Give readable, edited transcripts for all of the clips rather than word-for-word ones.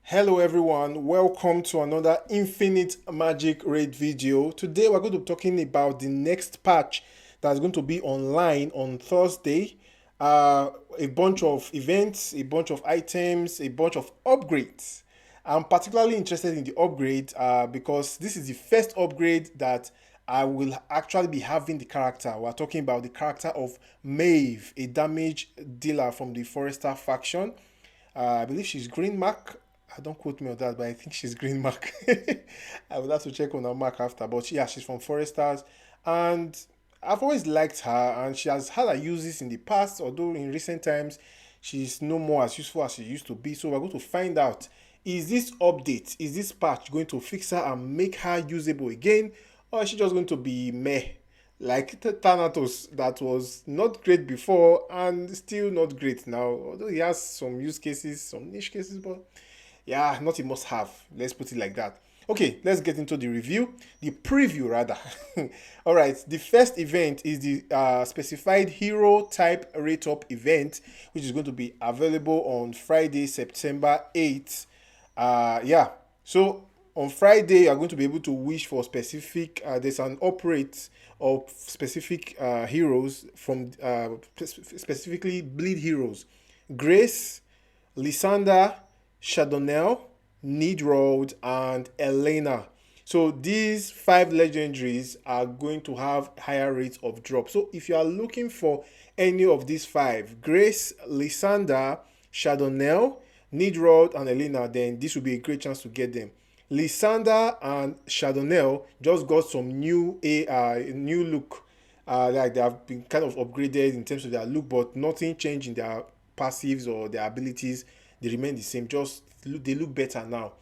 Hello everyone, welcome to another Infinite Magic Raid video. Today we're going to be talking about the next patch that's going to be online on Thursday. A bunch of events, a bunch of items, a bunch of upgrades. I'm particularly interested in the upgrade because this is the first upgrade that I will actually be having the character. We're talking about the character of Maeve, a damage dealer from the Forester faction. I believe she's Green Mark. Don't quote me on that, but I think she's Green Mark. I will have to check on her mark after. But yeah, she's from Foresters. And I've always liked her, and she has had her uses in the past, although in recent times she's no more as useful as she used to be. So we're going to find out, is this update, is this patch going to fix her and make her usable again, or is she just going to be meh? Like Thanatos, that was not great before and still not great now. Although he has some use cases, some niche cases, but yeah, not a must have. Let's put it like that. Okay, let's get into the review, the preview rather. All right, the first event is the specified hero type rate up event, which is going to be available on Friday, September 8th. Yeah, so on Friday, you're going to be able to wish for specific, there's an up rate of specific heroes from specifically bleed heroes. Grace, Lysander, Shadonel, Needroad, and Elena. So these 5 legendaries are going to have higher rates of drop. So if you are looking for any of these 5, Grace, Lysander, Shadonel, Needroad, and Elena, then this will be a great chance to get them. Lysander and Shadonel just got some new look. Like they have been kind of upgraded in terms of their look, but nothing changed in their passives or their abilities. They remain the same, just they look better now.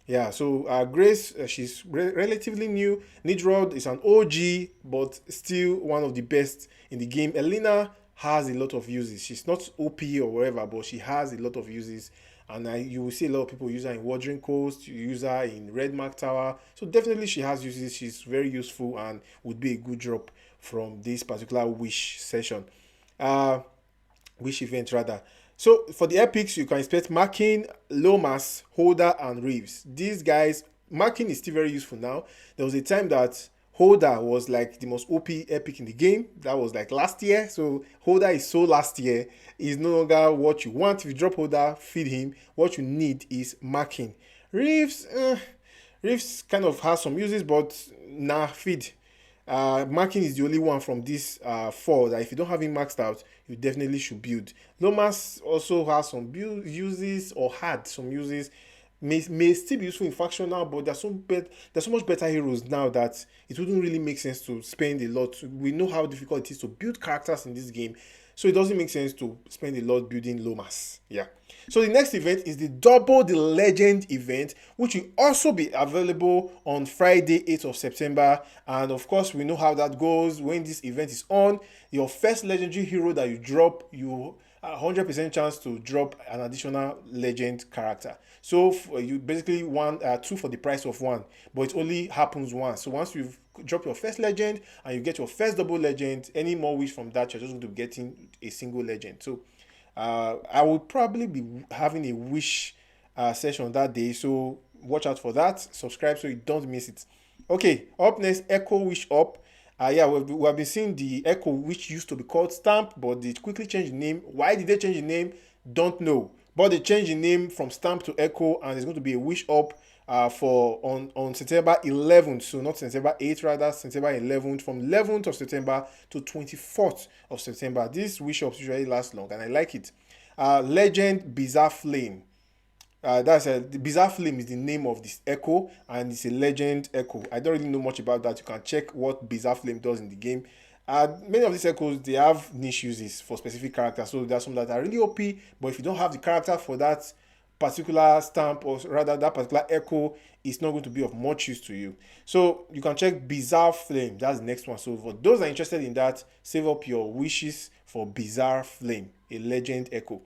Yeah, so Grace, she's relatively new. Nidrod is an OG, but still one of the best in the game. Elena has a lot of uses. She's not OP or whatever, but she has a lot of uses. And you will see a lot of people use her in Wandering Coast, you use her in Red Mark Tower. So definitely she has uses. She's very useful and would be a good drop from this particular wish session. Wish event rather. So for the epics, you can expect Marking, Lomas, Holder, and Reeves. These guys, Marking is still very useful now. There was a time that Holder was like the most OP epic in the game. That was like last year. So Holder is so last year. Is no longer what you want. If you drop Holder, feed him. What you need is Marking. Reeves, Reeves kind of has some uses, but nah, feed. Marking is the only one from this 4 that if you don't have him maxed out, you definitely should build. Lomas also has some build uses, or had some uses. May still be useful in factional, but there's so much better heroes now that it wouldn't really make sense to spend a lot. We know how difficult it is to build characters in this game, so it doesn't make sense to spend a lot building Lomas. Yeah. So the next event is the Double the Legend event, which will also be available on Friday, 8th of September. And of course, we know how that goes. When this event is on, your first legendary hero that you drop, you 100% chance to drop an additional legend character. So you basically want 2 for the price of 1, but it only happens once. So once you've drop your first legend and you get your first double legend, any more wish from that, you're just going to be getting a single legend. So I will probably be having a wish session that day, so watch out for that. Subscribe so you don't miss it. Okay, up next, Echo Wish Up. Yeah, we have been seeing the Echo, which used to be called Stamp, but they quickly changed the name. Why did they change the name? Don't know. But they changed the name from Stamp to Echo, and it's going to be a Wish Up for on September 11th. So not September 8th, rather September 11th, from 11th of September to 24th of September. These Wish Ups usually last long, and I like it. Legend Bizarre Flame. The Bizarre Flame is the name of this Echo, and it's a legend Echo. I don't really know much about that. You can check what Bizarre Flame does in the game. Many of these Echoes, they have niche uses for specific characters. So there are some that are really OP, but if you don't have the character for that particular stamp, or rather that particular Echo, it's not going to be of much use to you. So you can check Bizarre Flame. That's the next one. So for those that are interested in that, save up your wishes for Bizarre Flame, a legend Echo.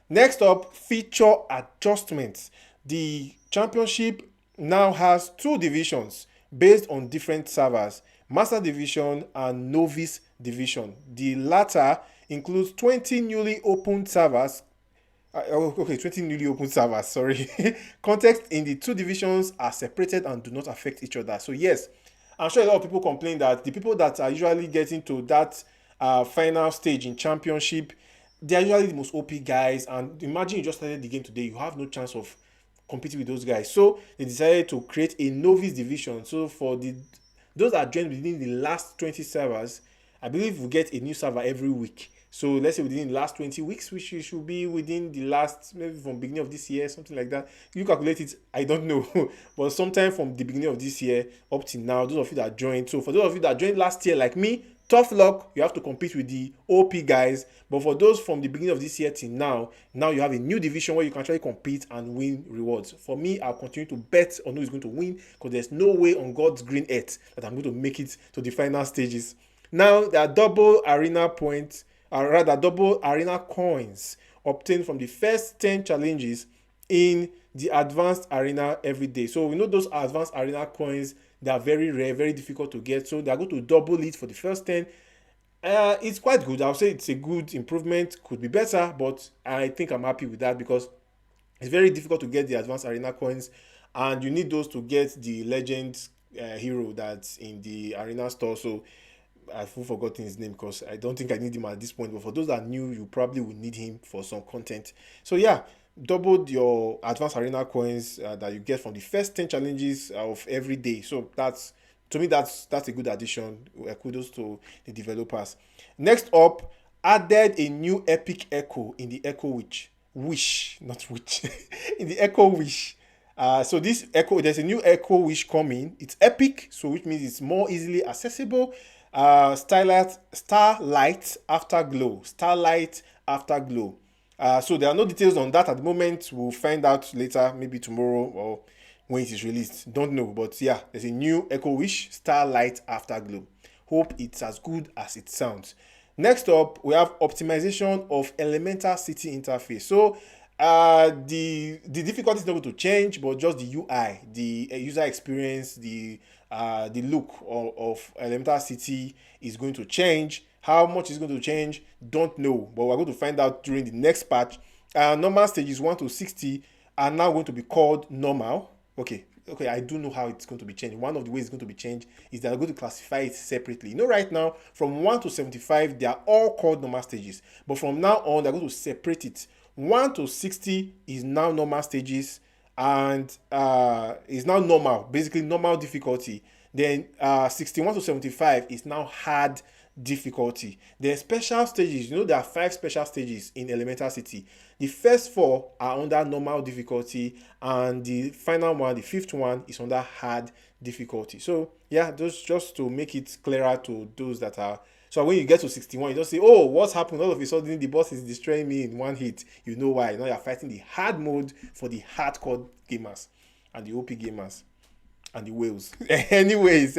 Next up, feature adjustments. The championship now has 2 divisions based on different servers: Master Division and Novice Division. The latter includes 20 newly opened servers Okay, 20 newly opened servers, sorry. Context in the two divisions are separated and do not affect each other. So yes, I'm sure a lot of people complain that the people that are usually getting to that final stage in championship, they are usually the most OP guys. And imagine you just started the game today, you have no chance of competing with those guys. So they decided to create a novice division. So for the those that joined within the last 20 servers, I believe we get a new server every week. So let's say within the last 20 weeks, which should be within the last, maybe from beginning of this year, something like that. You calculate it, I don't know. But sometime from the beginning of this year up to now, those of you that joined. So for those of you that joined last year like me, tough luck, you have to compete with the OP guys. But for those from the beginning of this year till now you have a new division where you can actually compete and win rewards. For me, I'll continue to bet on who is going to win, because there's no way on God's green earth that I'm going to make it to the final stages. Now there are double arena points, or rather double arena coins obtained from the first 10 challenges in the advanced arena every day. So we know those advanced arena coins, they are very rare, very difficult to get. So they are going to double it for the first 10. It's quite good. I'll say it's a good improvement. Could be better, but I think I'm happy with that, because it's very difficult to get the advanced arena coins, and you need those to get the legend hero that's in the arena store. So I've forgotten his name, because I don't think I need him at this point. But for those that are new, you probably will need him for some content. So yeah, doubled your advanced arena coins that you get from the first 10 challenges of every day. So that's, to me, that's a good addition. Kudos to the developers. Next up, added a new epic echo in the echo wish, not witch, in the echo wish. So this echo, there's a new echo wish coming. It's epic, so which means it's more easily accessible. Starlight afterglow, starlight afterglow. So there are no details on that at the moment. We'll find out later, maybe tomorrow or when it is released. Don't know, but yeah, there's a new echo wish, starlight afterglow. Hope it's as good as it sounds. Next up, we have optimization of elemental city interface. So the difficulty is not going to change, but just the UI, the user experience, the look of elemental city is going to change. How much is going to change, don't know, but we're going to find out during the next patch. Normal stages 1 to 60 are now going to be called normal. Okay, I do know how it's going to be changed. One of the ways it's going to be changed is they're going to classify it separately. Right now, from 1 to 75, they are all called normal stages. But from now on, they're going to separate it. 1 to 60 is now normal stages, and is now normal, basically normal difficulty. Then 61 to 75 is now hard difficulty. Then special stages, there are 5 special stages in Elemental City. The first 4 are under normal difficulty, and the final one, the 5th one, is under hard difficulty. So yeah, just to make it clearer to those that are. So when you get to 61, you don't say, oh, what's happened? All of a sudden, the boss is destroying me in one hit. You know why. Now you're fighting the hard mode for the hardcore gamers and the OP gamers and the whales. anyways,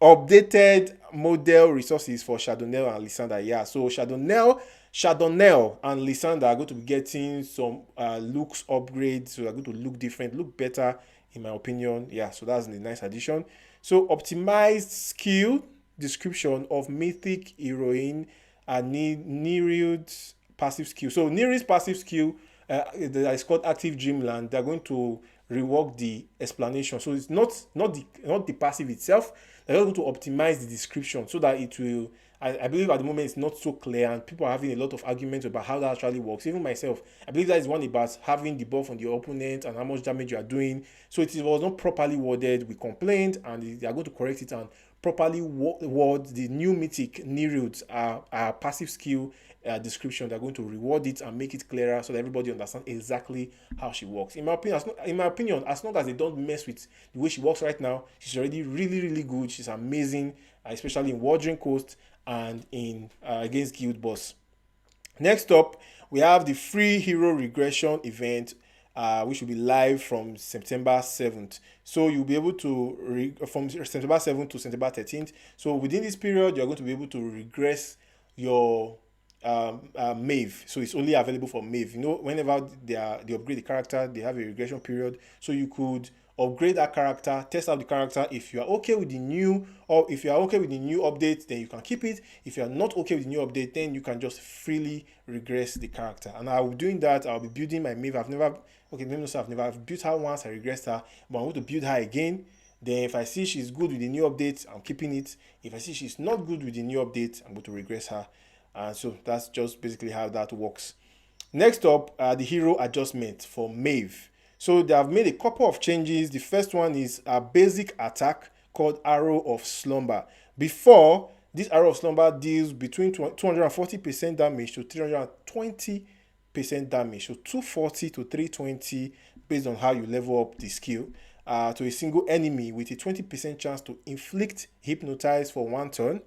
updated model resources for Shadonell and Lysander. Yeah, so Shadonell and Lysander are going to be getting some looks upgrades. So they're going to look different, look better, in my opinion. Yeah, so that's a nice addition. So optimized skill description of mythic heroine and Nereid's passive skill. So Nereid's passive skill that is called Active Dreamland. They're going to rework the explanation. So it's not the passive itself. They're going to optimize the description so that it will. I believe at the moment it's not so clear, and people are having a lot of arguments about how that actually works. Even myself, I believe that is one about having the buff on the opponent and how much damage you are doing. So it was not properly worded. We complained, and they are going to correct it and properly word the new mythic Nereid's passive skill description. They're going to reward it and make it clearer so that everybody understands exactly how she works. In my opinion, as long as they don't mess with the way she works right now, she's already really, really good. She's amazing, especially in Wandering Coast and in against Guild Boss. Next up, we have the free hero regression event, which will be live from September 7th. So you'll be able to, from September 7th to September 13th. So within this period, you're going to be able to regress your Maeve. So it's only available for Maeve. Whenever they upgrade the character, they have a regression period. So you could upgrade that character, test out the character. If you are okay with the new, or if you are okay with the new update, then you can keep it. If you are not okay with the new update, then you can just freely regress the character. And I'll be doing that. I'll be building my Maeve. I've built her once, I regressed her, but I'm going to build her again. Then if I see she's good with the new update, I'm keeping it. If I see she's not good with the new update, I'm going to regress her. And so that's just basically how that works. Next up, the hero adjustment for Maeve. So they have made a couple of changes. The first one is a basic attack called Arrow of Slumber. Before, this Arrow of Slumber deals between 240% damage to 320% damage. So 240 to 320 based on how you level up the skill. To a single enemy with a 20% chance to inflict hypnotize for 1 turn.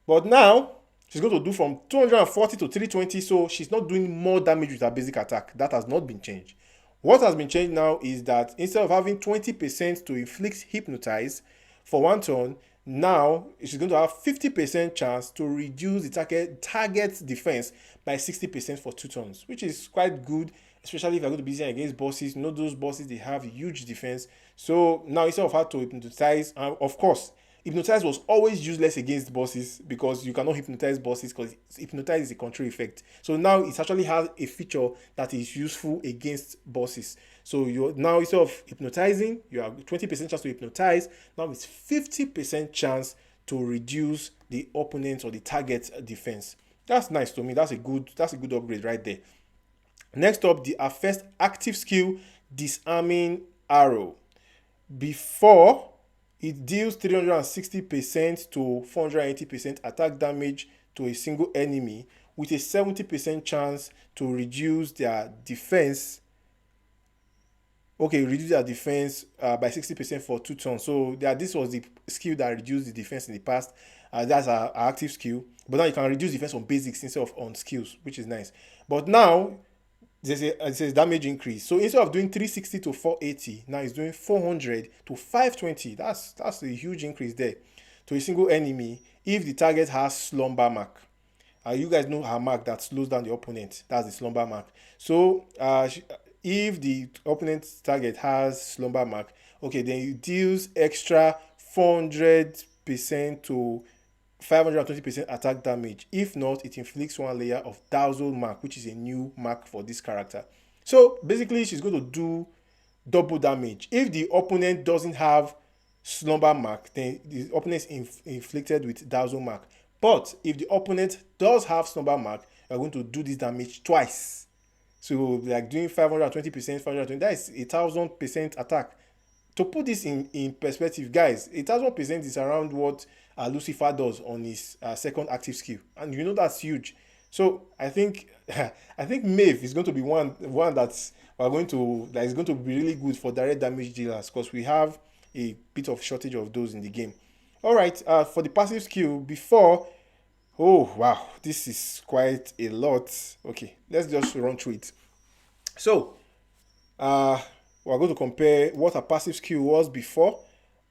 But now, she's going to do from 240 to 320, so she's not doing more damage with her basic attack. That has not been changed. What has been changed now is that instead of having 20% to inflict hypnotize for 1 turn, now she's going to have 50% chance to reduce the target's defense by 60% for 2 turns, which is quite good, especially if you're going to be using against bosses. You know, those bosses, they have huge defense. So now instead of her to hypnotize, of course, hypnotize was always useless against bosses because you cannot hypnotize bosses because hypnotize is a control effect. So now it actually has a feature that is useful against bosses. So you now, instead of hypnotizing, you have 20% chance to hypnotize. Now it's 50% chance to reduce the opponent or the target's defense. That's nice to me. That's a good upgrade right there. Next up, the first active skill, Disarming Arrow. Before, it deals 360% to 480% attack damage to a single enemy with a 70% chance to reduce their defense. Reduce their defense by 60% for 2 turns. So this was the skill that reduced the defense in the past. That's our active skill. But now you can reduce defense on basics instead of on skills, which is nice. But now, it says damage increase. So instead of doing 360 to 480, now it's doing 400 to 520. That's a huge increase there to a single enemy if the target has slumber mark. You guys know her mark that slows down the opponent. That's the slumber mark. So if the opponent's target has slumber mark, then it deals extra 400% to 520% attack damage. If not, it inflicts 1 layer of Dazzle mark, which is a new mark for this character. So basically, she's going to do double damage. If the opponent doesn't have slumber mark, then the opponent is inflicted with Dazzle mark. But if the opponent does have slumber mark, you're going to do this damage twice. So like doing 520%, 520, that is 1,000% attack. To put this in perspective, guys, 1,000% is around what Lucifer does on his second active skill, and you know that's huge. So I think Maeve is going to be one that is going to be really good for direct damage dealers because we have a bit of shortage of those in the game. All right, for the passive skill before, oh wow, this is quite a lot. Okay, let's just run through it. So we're going to compare what a passive skill was before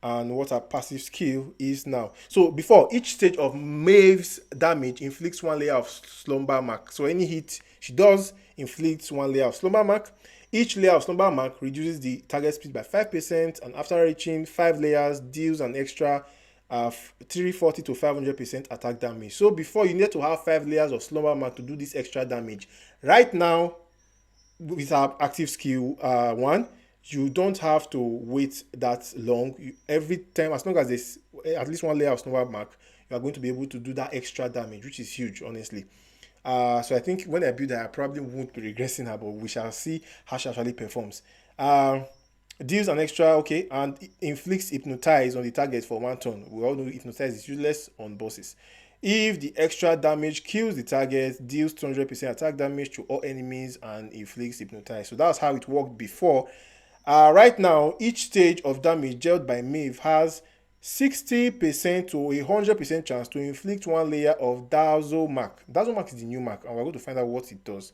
and what a passive skill is now. So before, each stage of Maeve's damage inflicts 1 layer of slumber mark. So any hit she does inflicts 1 layer of slumber mark. Each layer of slumber mark reduces the target speed by 5%, and after reaching 5 layers, deals an extra 340 to 500% attack damage. So before, you need to have 5 layers of slumber mark to do this extra damage. Right now, with our active skill 1, you don't have to wait that long. Every time, as long as there's at least 1 layer of slumber mark, you are going to be able to do that extra damage, which is huge, honestly. So I think when I build her, I probably won't be regressing her, but we shall see how she actually performs. Deals an extra, and inflicts hypnotize on the target for 1 turn. We all know hypnotize is useless on bosses. If the extra damage kills the target, deals 200% attack damage to all enemies and inflicts hypnotize. So that's how it worked before. Right now, each stage of damage dealt by Maeve has 60% to 100% chance to inflict 1 layer of Dazzle mark. Dazzle mark is the new mark, and we're going to find out what it does.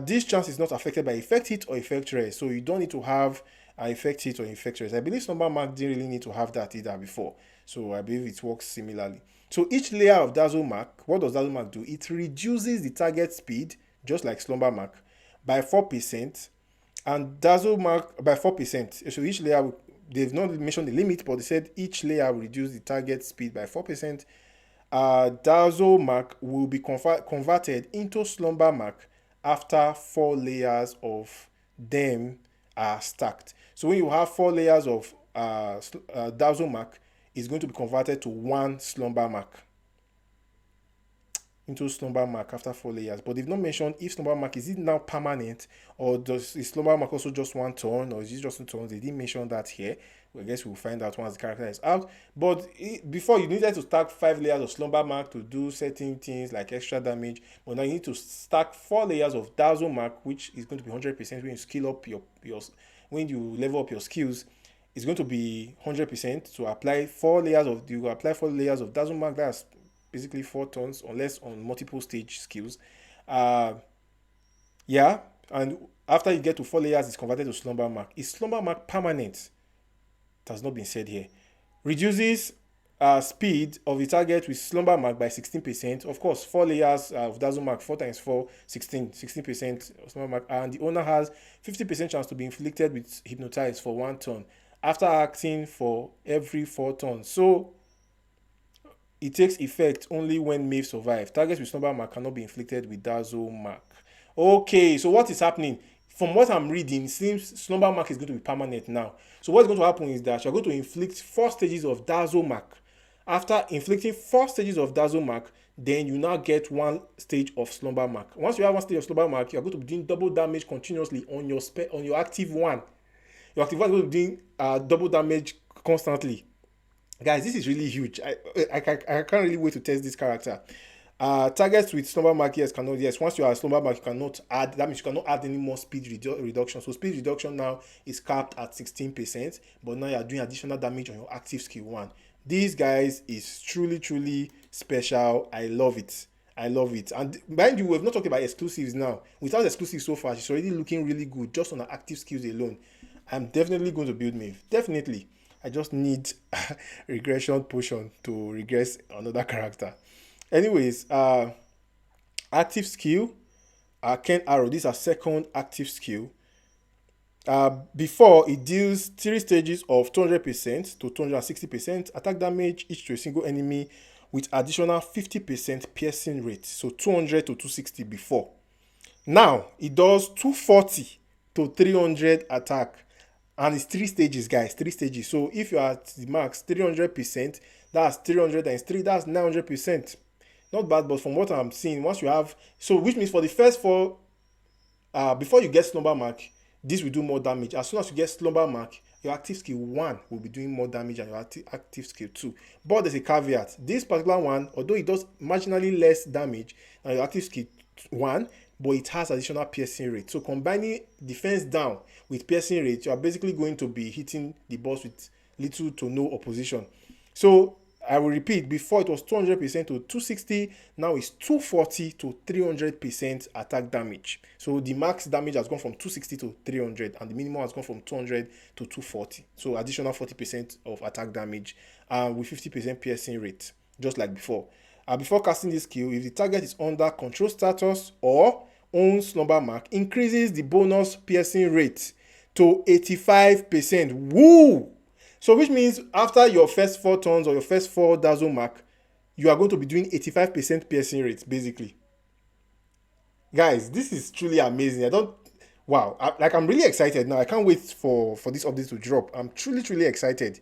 This chance is not affected by effect hit or effect rest, so you don't need to have effect hit or effect rest. I believe slumber mark didn't really need to have that either before, so I believe it works similarly. So each layer of Dazzle mark, what does Dazzle mark do? It reduces the target speed, just like slumber mark, by 4%, and dazzle mark by 4%. So each layer, they've not mentioned the limit, but they said each layer will reduce the target speed by 4%. Dazzle mark will be converted into slumber mark after 4 layers of them are stacked. So when you have 4 layers of dazzle mark, it's going to be converted to one slumber mark, into slumber mark after 4 layers. But they've not mentioned if slumber mark is it now permanent, or is slumber mark also just one turn, or is it just 2 turns? They didn't mention that here. Well, I guess we'll find out once the character is out. But before, you needed to stack 5 layers of slumber mark to do certain things like extra damage. But now you need to stack 4 layers of dazzle mark, which is going to be 100% when you skill up your when you level up your skills. It's going to be 100% to apply 4 layers of dazzle mark. That's basically 4 turns, unless on multiple stage skills. Yeah, and after you get to 4 layers, it's converted to slumber mark. Is slumber mark permanent? It has not been said here. Reduces speed of the target with slumber mark by 16%. Of course, 4 layers of dazzle mark, 4 times 4, 16% of slumber mark, and the owner has 50% chance to be inflicted with hypnotize for 1 turn after acting for every 4 turns. So it takes effect only when Maeve survives. Targets with slumber mark cannot be inflicted with dazzle mark. Okay, so what is happening? From what I'm reading, it seems slumber mark is going to be permanent now. So what's going to happen is that you're going to inflict 4 stages of dazzle mark. After inflicting 4 stages of dazzle mark, then you now get 1 stage of slumber mark. Once you have 1 stage of slumber mark, you're going to be doing double damage continuously on your active one. Your active one is going to be doing double damage constantly. Guys, this is really huge. I can't really wait to test this character. Targets with slumber mark, yes. Once you are a slumber mark, you cannot add. That means you cannot add any more speed reduction. So speed reduction now is capped at 16%. But now you are doing additional damage on your active skill 1. This, guys, is truly special. I love it. And mind you, we've not talked about exclusives now. Without exclusives so far, she's already looking really good just on her active skills alone. I'm definitely going to build Maeve. Definitely. I just need regression potion to regress another character. Anyways, active skill, Ken Arrow. This is our second active skill. Before, it deals 3 stages of 200% to 260% attack damage each to a single enemy with additional 50% piercing rate. So 200 to 260 before. Now, it does 240 to 300 attack. And it's 3 stages, guys. 3 stages. So if you are at the max 300%, that's 300 times 3, that's 900%. Not bad, but from what I'm seeing, once you have, so which means for the first 4, before you get slumber mark, this will do more damage. As soon as you get slumber mark, your active skill 1 will be doing more damage than your active skill 2. But there's a caveat. This particular one, although it does marginally less damage than your active skill 1, but it has additional piercing rate. So combining defense down with piercing rate, you are basically going to be hitting the boss with little to no opposition. So I will repeat, before it was 200% to 260, now it's 240 to 300% attack damage. So the max damage has gone from 260 to 300, and the minimum has gone from 200 to 240. So additional 40% of attack damage with 50% piercing rate, just like before. Before casting this skill, if the target is under control status or owns slumber mark, increases the bonus piercing rate to 85%. Woo! So which means after your first 4 turns or your first 4 dazzle mark, you are going to be doing 85% piercing rate, basically. Guys, this is truly amazing. I'm really excited now. I can't wait for this update to drop. I'm truly excited.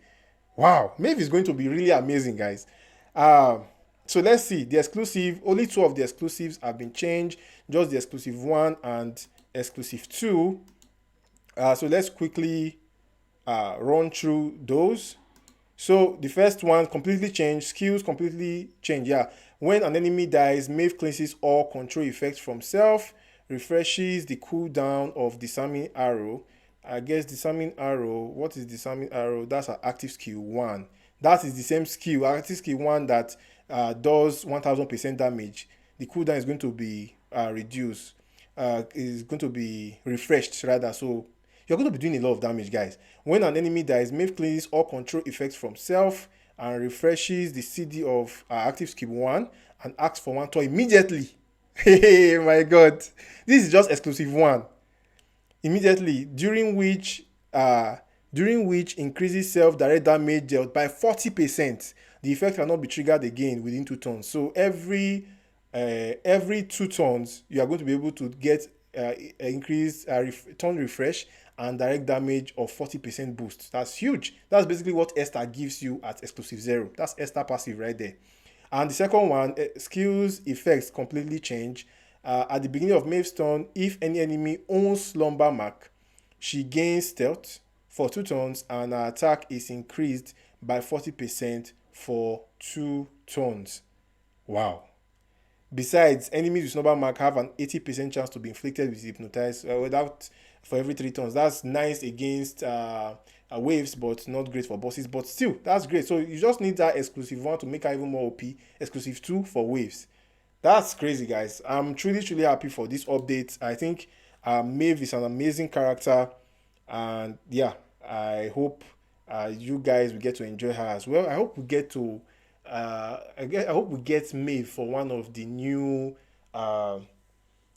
Wow, Maeve is going to be really amazing, guys. So let's see. The exclusive, only 2 of the exclusives have been changed. Just the exclusive 1 and exclusive 2. So let's quickly run through those. So the first one completely changed. Skills completely changed. Yeah. When an enemy dies, Maeve cleanses all control effects from self, refreshes the cooldown of disarming arrow. I guess disarming arrow. What is disarming arrow? That's our active skill 1. That is the same skill, active skill 1 that does 1000% damage. The cooldown is going to be reduced. Is going to be refreshed rather. So you're going to be doing a lot of damage, guys. When an enemy dies, Maeve cleanses all control effects from self and refreshes the CD of active skill 1 and asks for 1 toy immediately. Hey, my God. This is just exclusive 1. immediately, during which increases self-direct damage dealt by 40%. The effect cannot be triggered again within 2 turns. So every 2 turns, you are going to be able to get increased turn refresh and direct damage of 40% boost. That's huge. That's basically what Esther gives you at exclusive 0. That's Esther passive right there. And the second one, skills effects completely change. At the beginning of Maeve's turn, if any enemy owns Slumber Mark, she gains stealth for 2 turns and her attack is increased by 40% for 2 turns. Wow. Besides, enemies with Slumber Mark have an 80% chance to be inflicted with Hypnotize without for every 3 turns. That's nice against waves, but not great for bosses. But still, that's great. So you just need that exclusive 1 to make her even more OP. Exclusive 2 for waves. That's crazy, guys. I'm truly happy for this update. I think Maeve is an amazing character, and yeah, I hope you guys will get to enjoy her as well. I hope we get to I hope we get Maeve for one of the new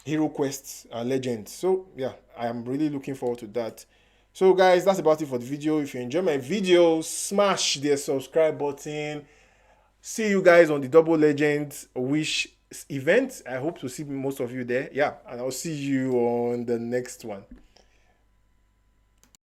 Hero Quest legends. So yeah, I am really looking forward to that. So guys, that's about it for the video. If you enjoy my video, smash the subscribe button. See you guys on the Double Legends Wish event. I hope to see most of you there. Yeah, and I'll see you on the next one.